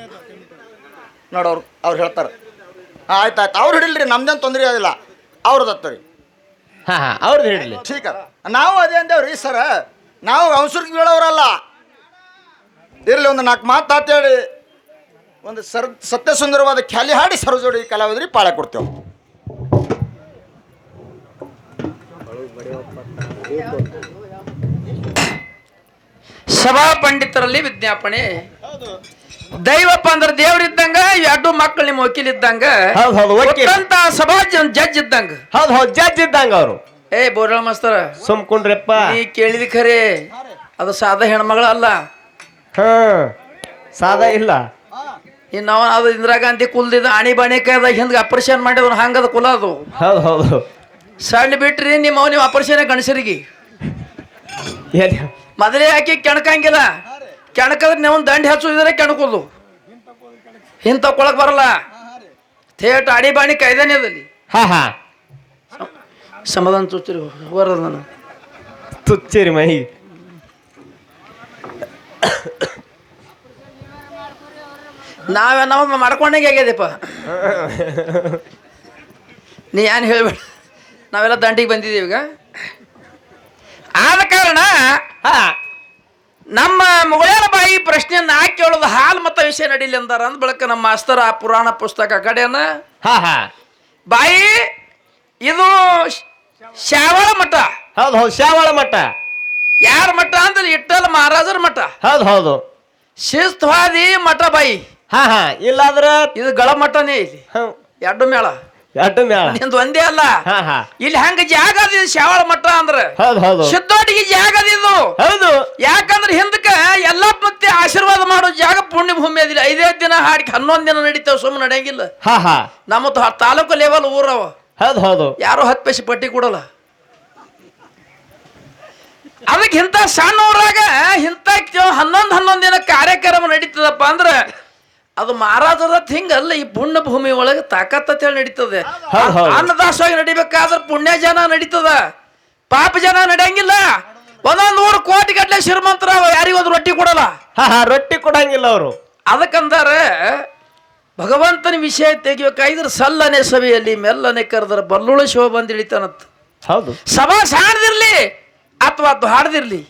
ನೋಡೋರು ಅವ್ರು ಹೇಳ್ತಾರೆ. ಆಯ್ತು ಅವ್ರು ಹಿಡಿಲ್ರಿ, ನಮ್ದೇನು ತೊಂದರೆ ಆಗಿಲ್ಲ, ಅವ್ರದ್ದು ಹತ್ತರಿ. ಹಾ ಹಾ ಅವ್ರದ್ದು ಹೇಳಲಿ. ಠೀಕ, ನಾವು ಅದೇ ಅಂದೇವ್ರಿ ಸರ, ನಾವು ಅವಸರಕ್ಕೆ ಬೀಳೋರಲ್ಲ. ಇರ್ಲಿ, ಒಂದು 4 ಮಾತು ಮಾತಾಡಿ ಒಂದು ಸತ್ಯ ಸುಂದರವಾದ ಖ್ಯಾಲಿ ಹಾಡಿ ಸರೋಜೋಡಿ ಕಲಾವಿದರಿಗೆ ಪಾಳೆ ಕೊಡ್ತೇವೆ. ಸಭಾ ಪಂಡಿತರಲ್ಲಿ ವಿಜ್ಞಾಪನೆ. ದೈವಪ್ಪ ಅಂದ್ರೆ ದೇವ್ರಿದ್ದಂಗ, 2 ಮಕ್ಕಳು ನಿಮ್ಮ ವಕೀಲ್ ಇದ್ದಂಗ, ಹೌದು ಹೌದು ವಕೀಲ್. ಅಂತ ಸಭಾ ಜಡ್ಜ್ ಇದ್ದಂಗ. ಹೌದು ಹೌದು ಜಡ್ಜ್ ಇದ್ದಂಗ ಅವರು. ಏ ಬೋರಾಳ ಮಾಸ್ತರ, ಸುಮ್ಕೊಂಡ್ರಪ್ಪ. ನೀ ಕೇಳಿದ ಖರೆ ಅದು ಸಾದಾ ಹೆಣ್ಮಗಳ ಅಲ್ಲ. ಹಾ ಸಾದಾ ಇಲ್ಲ. ಇನ್ನು ಅದು ಇಂದಿರಾ ಗಾಂಧಿ ಕುಲ್ದಿದ್ದ ಆಣಿ ಬಾಣಿಕಾಯ್ದ ಹಿಂದೆ ಆಪರೇಷನ್ ಮಾಡಿದ್ರು, ಹಂಗದ ಕುಲ ಅದು. ಹೌದು ಹೌದು ಸಣ್ಣ ಬಿಟ್ರಿ ನೀವು ಆಪರೇಷನ್ ಗಣಸರಿಗೆ ಮೊದಲೇ ಹಾಕಿ ಕೆಣಕಂಗಿಲ್ಲ. ಕೆಣಕದ್ರೆ ನೀವು ದಂಡಿ ಹಚ್ಚುದಿದ್ರೆ ಕೆಣಕೋದು, ಹಿಂತ ಕೊಳಕ್ ಬರಲ್ಲ. ಥೇಟ್ ಆಡಿ ಬಾಣಿ ಕಾಯ್ದಾನೆ ಅದಲ್ಲಿ. ಹಾ ಹಾ ಸಮಾಧಾನ ಚುಚ್ಚಿರಿ ಬರೋದು ನಾನು ತುಚ್ಚಿರಿ ಮೈ. ನಾವು ಮಾಡ್ಕೊಂಡಂಗೆ ಆಗ್ಯದಪ್ಪ. ನೀ ಏನು ಹೇಳ್ಬೇಡ, ನಾವೆಲ್ಲ ದಂಡಿಗೆ ಬಂದಿದ್ದೀವಿ ಈಗ. ಆದ ಕಾರಣ ನಮ್ಮ ಮುಗಳೇರ ಬಾಯಿ ಪ್ರಶ್ನೆಯನ್ನ ಕೇಳೋದು ಹಾಲು ಮತ ವಿಷಯ ನಡೀಲಿ ಅಂದಾರ ಅಂದ ಬಳಕ ನಮ್ಮ ಮಾಸ್ತರ ಆ ಪುರಾಣ ಪುಸ್ತಕ ಕಡೆಯನ್ನ ಹಾ ಹಾ ಬಾಯಿ ಇದು ಶ್ಯಾವಳ ಮಠ. ಹೌದು ಹೌದು ಶ್ಯಾವಳ ಮಠ. ಯಾರ ಮಠ ಅಂದ್ರೆ ಇಟ್ಟಲ ಮಹಾರಾಜರ ಮಠ. ಹೌದು ಹೌದು ಶಿಸ್ತವಾದಿ ಮಠ ಬಾಯಿ. ಹಾ ಹಾ ಇಲ್ಲಾದ್ರ ಇದು ಗಳ ಮಠನೇ ಇಲ್ಲಿ. ಎರಡು ಮೇಳ ಎರಡು ಮೇಳ ನಿಂದು ಒಂದೇ ಅಲ್ಲ. ಹಾ ಹಾ ಇಲ್ಲಿ ಹಂಗ ಜಾಗ ಅದ ಶ್ಯಾವಳ ಮಠ ಅಂದ್ರೆ. ಹೌದು ಹೌದು ಸಿದ್ದೋಟಿಗೆ ಜಾಗ ಅದಿದು. ಹೌದು ಯಾಕಂದ್ರೆ ಹಿಂದಕ್ಕ ಎಲ್ಲ ಮತ್ತೆ ಆಶೀರ್ವಾದ ಮಾಡೋ ಜಾಗ ಪುಣ್ಯ ಭೂಮಿ ಅದಿಲ್ಲ. 5 ದಿನ ಹಾಡಿಕೆ 11 ದಿನ ನಡೀತಾವ, ಸುಮ್ಮನೆ ನಡೆಯಂಗಿಲ್ಲ. ಹಾ ಹಾ ನಮ್ಮ ತಾಲೂಕು ಲೆವೆಲ್ ಊರವ. ಹೌದು ಹೌದು ಯಾರೋ 10 ಪೈಸೆ ಪಟ್ಟಿ ಕೊಡಲ್ಲ. ಅದಕ್ಕೆ ಇಂಥ ಸಣ್ಣ ಊರಾಗ ಇಂಥ 11 ದಿನ ಕಾರ್ಯಕ್ರಮ ನಡೀತದಪ್ಪ ಅಂದ್ರೆ ಅದು ಮಹಾರಾಜರ ಹಿಂಗಲ್ಲ. ಈ ಪುಣ್ಯ ಭೂಮಿ ಒಳಗೆ ತಾಕತ್ತ ನಡೀತದೆ. ಅನ್ನದಾಸವಾಗಿ ನಡಿಬೇಕಾದ್ರೆ ಪುಣ್ಯ ಜನ ನಡೀತದ, ಪಾಪ ಜನ ನಡೆಯಂಗಿಲ್ಲ. 100 ಕೋಟಿ ಗಟ್ಟಲೆ ಶ್ರೀಮಂತರ ಯಾರಿಗೊಂದು ರೊಟ್ಟಿ ಕೊಡಲ್ಲ. ಹಾ ಹಾ ರೊಟ್ಟಿ ಕೊಡಂಗಿಲ್ಲ ಅವರು. ಅದಕ್ಕಂದಾರೆ ಭಗವಂತನ ವಿಷಯ ತೆಗಿಬೇಕಾದ್ರೆ ಸಲ್ಲನೆ ಸಭೆಯಲ್ಲಿ ಮೆಲ್ಲನೆ ಕರೆದ್ರೆ ಬಲ್ಲುಳ ಶಿವ ಬಂದು ಇಳಿತಾನತ್. ಹೌದು ಸಭಾ ಸಾಣದಿರ್ಲಿ ಅಥವಾ ಹಾಡದಿರ್ಲಿ,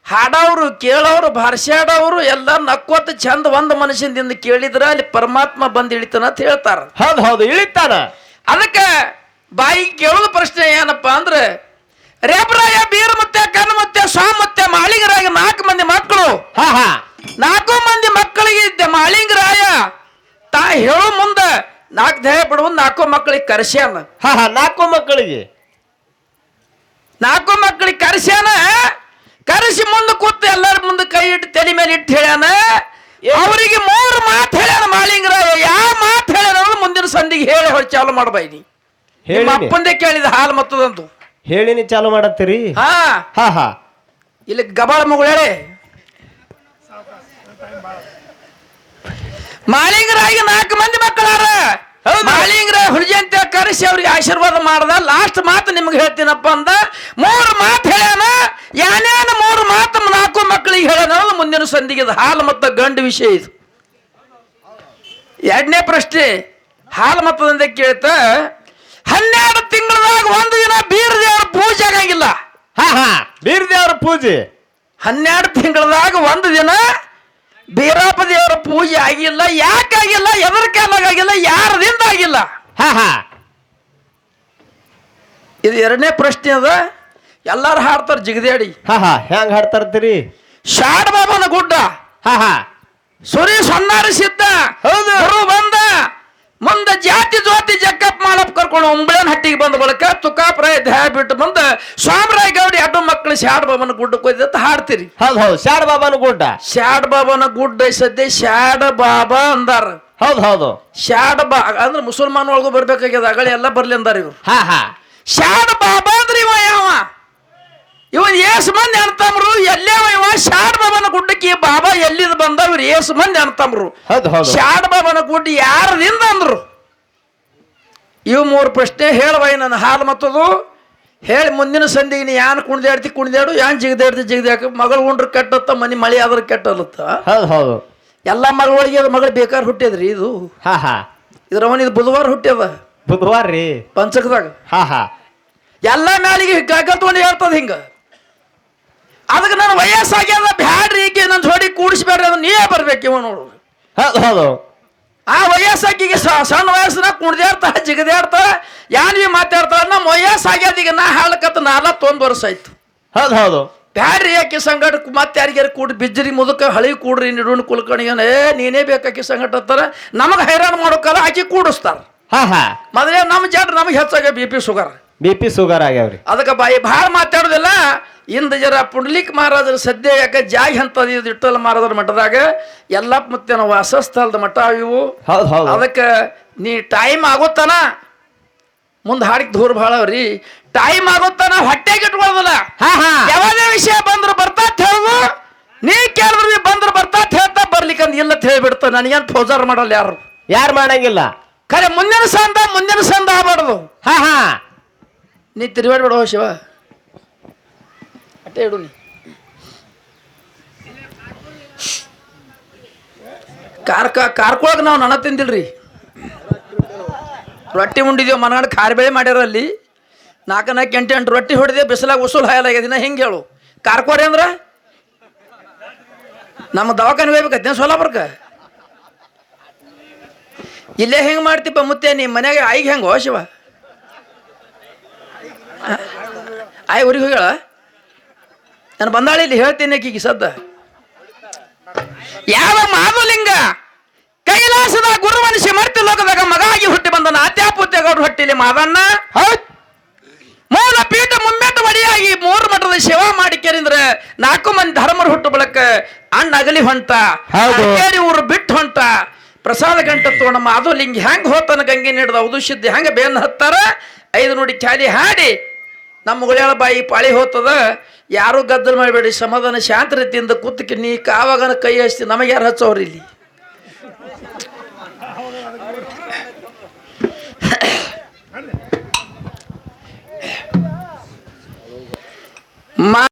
ಹಾಡೋರು ಕೇಳೋರು ಭಾಷಾಡೋರು ಎಲ್ಲ ನಕ್ಕೋತ ಚಂದ ಒಂದು ಮನುಷ್ಯದಿಂದ ಕೇಳಿದ್ರ ಅಲ್ಲಿ ಪರಮಾತ್ಮ ಬಂದು ಇಳಿತಾನ ಅಂತ ಹೇಳ್ತಾರ. ಹೌದು ಹೌದು ಇಳಿತಾನ. ಅದಕ್ಕೆ ಬಾಯಿ ಕೇಳೋದು ಪ್ರಶ್ನೆ ಏನಪ್ಪಾ ಅಂದ್ರೆ, ರೇಪರಾಯ ಬೀರ ಮತ್ತೆ ಕಣ್ಣು ಮತ್ತೆ ಸ್ವಾಮತ್ತೆ ಮಾಳಿಂಗರಾಯ 4 ಮಂದಿ ಮಕ್ಕಳು. ಹಾ ಹಾ 4 ಮಂದಿ ಮಕ್ಕಳಿಗೆ ಇದ್ದೆ ಮಾಳಿಂಗರಾಯ ತಾ ಹೇಳೋ ಮುಂದೆ 4 ದೇಹ ಬಿಡುವ 4 ಮಕ್ಕಳಿಗೆ ಕರ್ಸ್ಯಾನ. ಹಾ ಹಾ 4 ಮಕ್ಕಳಿಗೆ 4 ಮಕ್ಕಳಿಗೆ ಕರ್ಸ್ಯಾನ. ಕರೆಸಿ ಮುಂದೆ ಕೂತು ಎಲ್ಲರ ಮುಂದೆ ಕೈ ಇಟ್ಟು ತಲೆ ಮೇಲೆ ಇಟ್ಟು ಹೇಳ್ಯಾನ. ಅವರಿಗೆ 3 ಮಾತು ಹೇಳ್ಯಾನ ಮಾಳಿಂಗರಾಯ. ಹೇಳಿ ಹೊಳಿ ಚಾಲು ಮಾಡಬಾಯಿ ನಿಮ್ಮ ಹೇಳಿನಿ ಅಪ್ಪಂದೇ ಕೇಳಿದ ಹಾಲು ಮತ್ತದಂತು ಹೇಳಿನಿ ಚಾಲು ಮಾಡತ್ತೀರಿ ಹಾ ಹಾ ಹಾ ಇಲ್ಲಿ ಗಬಾಳ ಮಗಳು ಹೇಳಿ ಮಾಳಿಂಗರಾಗಿ 4 ಮಂದಿ ಮಕ್ಕಳಾರ ಮಾಳಿಂಗರ ಹುಡುಗಿ ಅಂತ ಕರೆಸಿ ಅವ್ರಿಗೆ ಆಶೀರ್ವಾದ ಮಾಡ್ದ ಲಾಸ್ಟ್ ಮಾತು ನಿಮ್ಗೆ ಹೇಳ್ತೀನಪ್ಪ ಅಂದ 3 ಮಾತು ಹೇಳ್ಯಾನ ಯಾನೇನು 3 ಮಾತು 4 ಮಕ್ಕಳಿಗೆ ಹೇಳ್ಯಾನ ಅನ್ನೋದು ಮುಂದಿನ ಸಂದಿಗೆ ಇದು ಹಾಲು ಮತ್ತು ಗಂಡು ವಿಷಯ ಇದು 2ನೇ ಪ್ರಶ್ನೆ ಹಾಲು ಮತದಿಂದ ಕೇಳ್ತ 12 ತಿಂಗಳದಾಗ 1 ದಿನ ಬೀರ ದೇವರ ಪೂಜೆ ಆಗಂಗಿಲ್ಲ ಹಾ ಹಾ ಬೀರ್ ದೇವ್ರ ಪೂಜೆ 12 ತಿಂಗಳದಾಗ 1 ದಿನ ಬೀರಪ್ಪ ದೇವರ ಪೂಜೆ ಆಗಿಲ್ಲ ಯಾಕಾಗಿಲ್ಲ ಎದರ ಕಾಲಾಗಿಲ್ಲ ಯಾರದಿಂದ ಆಗಿಲ್ಲ ಹಾ ಹಾ ಇದು 2ನೇ ಪ್ರಶ್ನೆ ಅದ ಎಲ್ಲಾರು ಹಾಡ್ತಾರ ಜಿಗದೇಡಿ ಹಾ ಹಾ ಹೆಂಗ್ ಹಾಡ್ತಾರ್ತೀರಿ ಶಾಡ್ ಬಾಬನ ಗುಡ್ಡ ಹಾ ಹಾ ಸುರಿ ಸೊನ್ನಾರಿ ಸಿದ್ಧ ಹೌದು. ಗುರು ಬಂದ ಮುಂದೆ ಜಾತಿ ಜ್ಯೋತಿ ಜಕ್ಕಪ್ಪ ಮಾಲಪ್ಪ ಕರ್ಕೊಂಡು ಉಂಬಳನ್ ಹಟ್ಟಿಗೆ ಬಂದ ಬಳಿಕ ತುಕಾಪುರ ಧ್ಯಾಯ ಬಿಟ್ಟು ಬಂದ ಸ್ವಾಮರಾಯ ಗೌಡಿ ಅಡ್ಡು ಮಕ್ಕಳು ಶಾಡ್ ಬಾಬನ ಗುಡ್ಡಕ್ಕೆ ಹೋಯ್ತು ಅಂತ ಹಾಡ್ತೀರಿ ಹೌದ್ ಹೌದು ಶಾಡ್ ಬಾಬಾನ ಗುಡ್ಡ ಶಾಡ್ ಬಾಬನ ಗುಡ್ಡ ಸದ್ಯ ಶಾಡ ಬಾಬಾ ಅಂದಾರ ಹೌದ್ ಹೌದು ಶಾಡ ಬಾ ಅಂದ್ರೆ ಮುಸಲ್ಮಾನ ಒಳಗೂ ಬರ್ಬೇಕಾಗ್ಯದ ಅಗಳಿ ಎಲ್ಲ ಬರ್ಲಿ ಅಂದಾರ ಇವ್ರು ಹಾ ಹಾ ಶಾಡ ಬಾಬಾ ಅಂದ್ರೆ ಇವ ಯಾವ ಇವನ್ ಏಸು ಮಂದಿ ಅಣ್ತಮ್ರು ಎಲ್ಲೇವ ಇವ ಶಾಡ್ ಬಾಬನ ಗುಡ್ಡಕ್ಕೆ ಬಾಬಾ ಎಲ್ಲಿದ್ ಬಂದ ಇವ್ರು ಏಸು ಮಂದಿ ಅಣ್ತಮ್ರು ಹೌದು ಹೌದು ಶಾಡ್ ಬಾಬನ ಗುಡ್ಡ ಯಾರದಿಂದ ಅಂದ್ರು ಇವು 3 ಪ್ರಶ್ನೆ ಹೇಳುವ ನನ್ನ ಹಾಲು ಮತ್ತದು ಹೇಳಿ ಮುಂದಿನ ಸಂದಿಗೆ ನೀ ಯಾನ್ ಕುಣಿದಾಡು ಯಾನ್ ಜಿಗದಾಕ ಮಗಳು ಉಂಡ್ರ ಕೆಟ್ಟತ್ತ ಮನಿ ಮಳೆ ಆದ್ರ ಕೆಟ್ಟಲ್ಲತ್ತ ಹೌದು ಹೌದು ಎಲ್ಲ ಮಗಳಿಗೆ ಅದು ಮಗಳು ಬೇಕಾದ್ರೆ ಹುಟ್ಟ್ಯದ್ರಿ ಇದು ಹಾ ಹಾ ಇದ್ರವನ್ ಇದು ಬುಧವಾರ ಹುಟ್ಟ್ಯದ ಬುಧವಾರ ರೀ ಪಂಚಕದಾಗ ಹಾ ಹಾ ಎಲ್ಲ ಮ್ಯಾಲಿಗೆ ತಗೊಂಡು ಹೇಳ್ತದ ಹಿಂಗ ಅದಕ್ಕೆ ನನ್ನ ವಯಸ್ಸಾಗ್ಯದ ಬ್ಯಾಡ್ರಿ ಈಕೆ ನನ್ನ ಜೋಡಿ ಕೂಡಿಸ್ಬೇಡ್ರಿ ಅದು ನೀವೇ ಬರ್ಬೇಕು ಇವ ನೋಡು ಹೌದು ಹೌದು ಆ ವಯಸ್ಸಾಕಿಗೆ ಸಣ್ಣ ವಯಸ್ಸನ್ನ ಕುಣ್ದಾಡ್ತಾ ಜಿಗದಾಡ್ತಾ ಯಾನ್ ಮಾತಾಡ್ತಾಳ ನಮ್ಮ ವಯಸ್ಸಾಗ್ಯದ ಈಗ ನಾ ಹಾಳಕತ್ತ 41 ವರ್ಷ ಆಯ್ತು ಹೌದು ಹೌದು ಬ್ಯಾಡ್ರಿ ಆಕೆ ಸಂಗಟ ಮತ್ತೆ ಯಾರಿಗಾರ ಕೂಡಿ ಬಿಜ್ಜರಿ ಮುದಕ ಹಳಿ ಕೂಡ್ರಿ ನಿಡುಣ್ ಕುಲ್ಕಣಿಗನ ನೀನೇ ಬೇಕಾಕಿ ಸಂಗಟ ಅಂತಾರ ನಮಗೆ ಹೈರಾಣ ಮಾಡೋಕಲ್ಲ ಆಕೆ ಕೂಡಿಸ್ತಾರ ಹಾ ಹಾ ಮೊದಲೇ ನಮ್ಮ ಜಾಡ್ರಿ ನಮಗೆ ಹೆಚ್ಚಾಗ BP ಶುಗರ್ BP ಶುಗರ್ ಆಗ್ಯಾವ್ರಿ ಅದಕ್ಕೆ ಭಾಳ ಮಾತಾಡೋದಿಲ್ಲ ಇಂದ ಜರ ಪುಂಡ್ಲಿಕ್ ಮಹಾರಾಜರ ಸದ್ಯ ಯಾಕೆ ಜಾಗ ಅಂತದ ಇದು ಇಟ್ಟಲ್ಲ ಮಹಾರಾಜರ ಮಠದಾಗ ಎಲ್ಲ ಮತ್ತೆ ನಾವು ವಾಸಸ್ಥಳದ ಮಠ ಇವು ಹೌದು ಹೌದು ಅದಕ್ಕೆ ನೀ ಟೈಮ್ ಆಗುತ್ತಾನ ಮುಂದೆ ಹಾಡಿಗೆ ದೂರ ಭಾಳ ಅವ್ರಿ ಟೈಮ್ ಆಗುತ್ತಾನ ಹೊಟ್ಟೆಗೆ ಇಟ್ಕೊಳ್ಳೋದಿಲ್ಲ ಹಾ ಹಾ ಯಾವುದೇ ವಿಷಯ ಬಂದ್ರು ಬರ್ತಾ ಹೇಳುದು ನೀ ಕೇಳಿದ್ರು ಬಂದ್ರು ಬರ್ತಾ ಹೇಳ್ತಾ ಬರ್ಲಿಕ್ಕಂದ್ ಇಲ್ಲ ಹೇಳ್ಬಿಡ್ತ ನನಗೇನು ಫೌಜಾರ್ ಮಾಡಲ್ಲ ಯಾರು ಮಾಡಂಗಿಲ್ಲ ಖರೆ ಮುಂದಿನ ಸಂದ ಆಗ್ಬಾರ್ದು ಹಾ ಹಾ ನೀ ತಿರುಗಾಡ್ಬೇಡ ಶಿವ ಅಟ್ಟೆ ಇಡು ನೀ ಕಾರ್ಕೊಳಗೆ ನಾವು ನನ್ನ ತಿಂದಿಲ್ರಿ ರೊಟ್ಟಿ ಉಂಡಿದೇವು ಮನಗಂಡು ಖಾರ ಬೇಳೆ ಮಾಡ್ಯಾರ ಅಲ್ಲಿ 4 8 ರೊಟ್ಟಿ ಹೊಡೆದೆ ಬಿಸಿಲಾಗ ಉಸುಲ್ ಹಾಯಲಾಗ್ಯದಿನ ಹಿಂಗೆ ಹೇಳು ಕಾರ್ಕೋರಿ ಅಂದ್ರೆ ನಮ್ಮ ದವಾಖಾನೆ ಹೋಗ್ಬೇಕತ್ತೇನು ಸೋಲಾಪುರಕ್ಕೆ ಇಲ್ಲೇ ಹೆಂಗೆ ಮಾಡ್ತಿಪ್ಪ ಮುತ್ತೆ ನಿಮ್ಮ ಮನ್ಯಾಗ ಆಯಿಗೆ ಹೆಂಗೋ ಶಿವ ಆಯ್ ಊರಿಗೆ ಹೋಗ್ಯಾಳ ನಾನು ಬಂದಾಳಿ ಇಲ್ಲಿ ಹೇಳ್ತೀನಿ ಆಕಿಗೆ ಸದ್ದ ಯಾವ ಮಾಧುಲಿಂಗ ಕೈಲಾಸದ ಗುರು ಮನುಷ್ಯ ಮರ್ತಿ ಲೋಕದಾಗ ಮಗ ಆಗಿ ಹುಟ್ಟಿ ಬಂದನ ಅತ್ಯಾಪುತ್ಯ ಗೌಡ್ರ ಹೊಟ್ಟಿಲಿ ಮಾದಣ್ಣ ಮೂಲ ಪೀಠ ಮುಮ್ಮೆಟ್ಟು ಒಡಿಯಾಗಿ 3 ಮಠದ ಸೇವಾ ಮಾಡಿ ಕೇರಿಂದ್ರೆ 4 ಮಂದಿ ಧರ್ಮರು ಹುಟ್ಟು ಬಳಕ ಅಣ್ಣ ಅಗಲಿ ಹೊಂಟ ಕೇರಿ ಊರು ಬಿಟ್ಟು ಹೊಂಟ ಪ್ರಸಾದ ಗಂಟ ತೋಣ ಮಾಧುಲಿಂಗ ಹೆಂಗ್ ಹೋತನ ಗಂಗೆ ನೀಡಿದ ಉದುಶಿದ್ದಿ ಹೆಂಗ ಬೇನ್ ಹತ್ತಾರ 5 ನುಡಿ ಚಾಲಿ ಹಾಡಿ ನಮ್ಮ ಗುಳಿಯಾಳ ಬಾಯಿ ಪಾಳಿ ಹೋಗ್ತದ ಯಾರು ಗದ್ದಲ ಮಾಡಬೇಡಿ ಸಮಾಧಾನ ಶಾಂತ ರೀತಿಯಿಂದ ಕೂತಕ್ಕೆ ನೀ ಕಾವಾಗನ ಕೈ ಹಚ್ತಿ ನಮಗೆ ಯಾರು ಹಚ್ಚೋರು ಇಲ್ಲಿ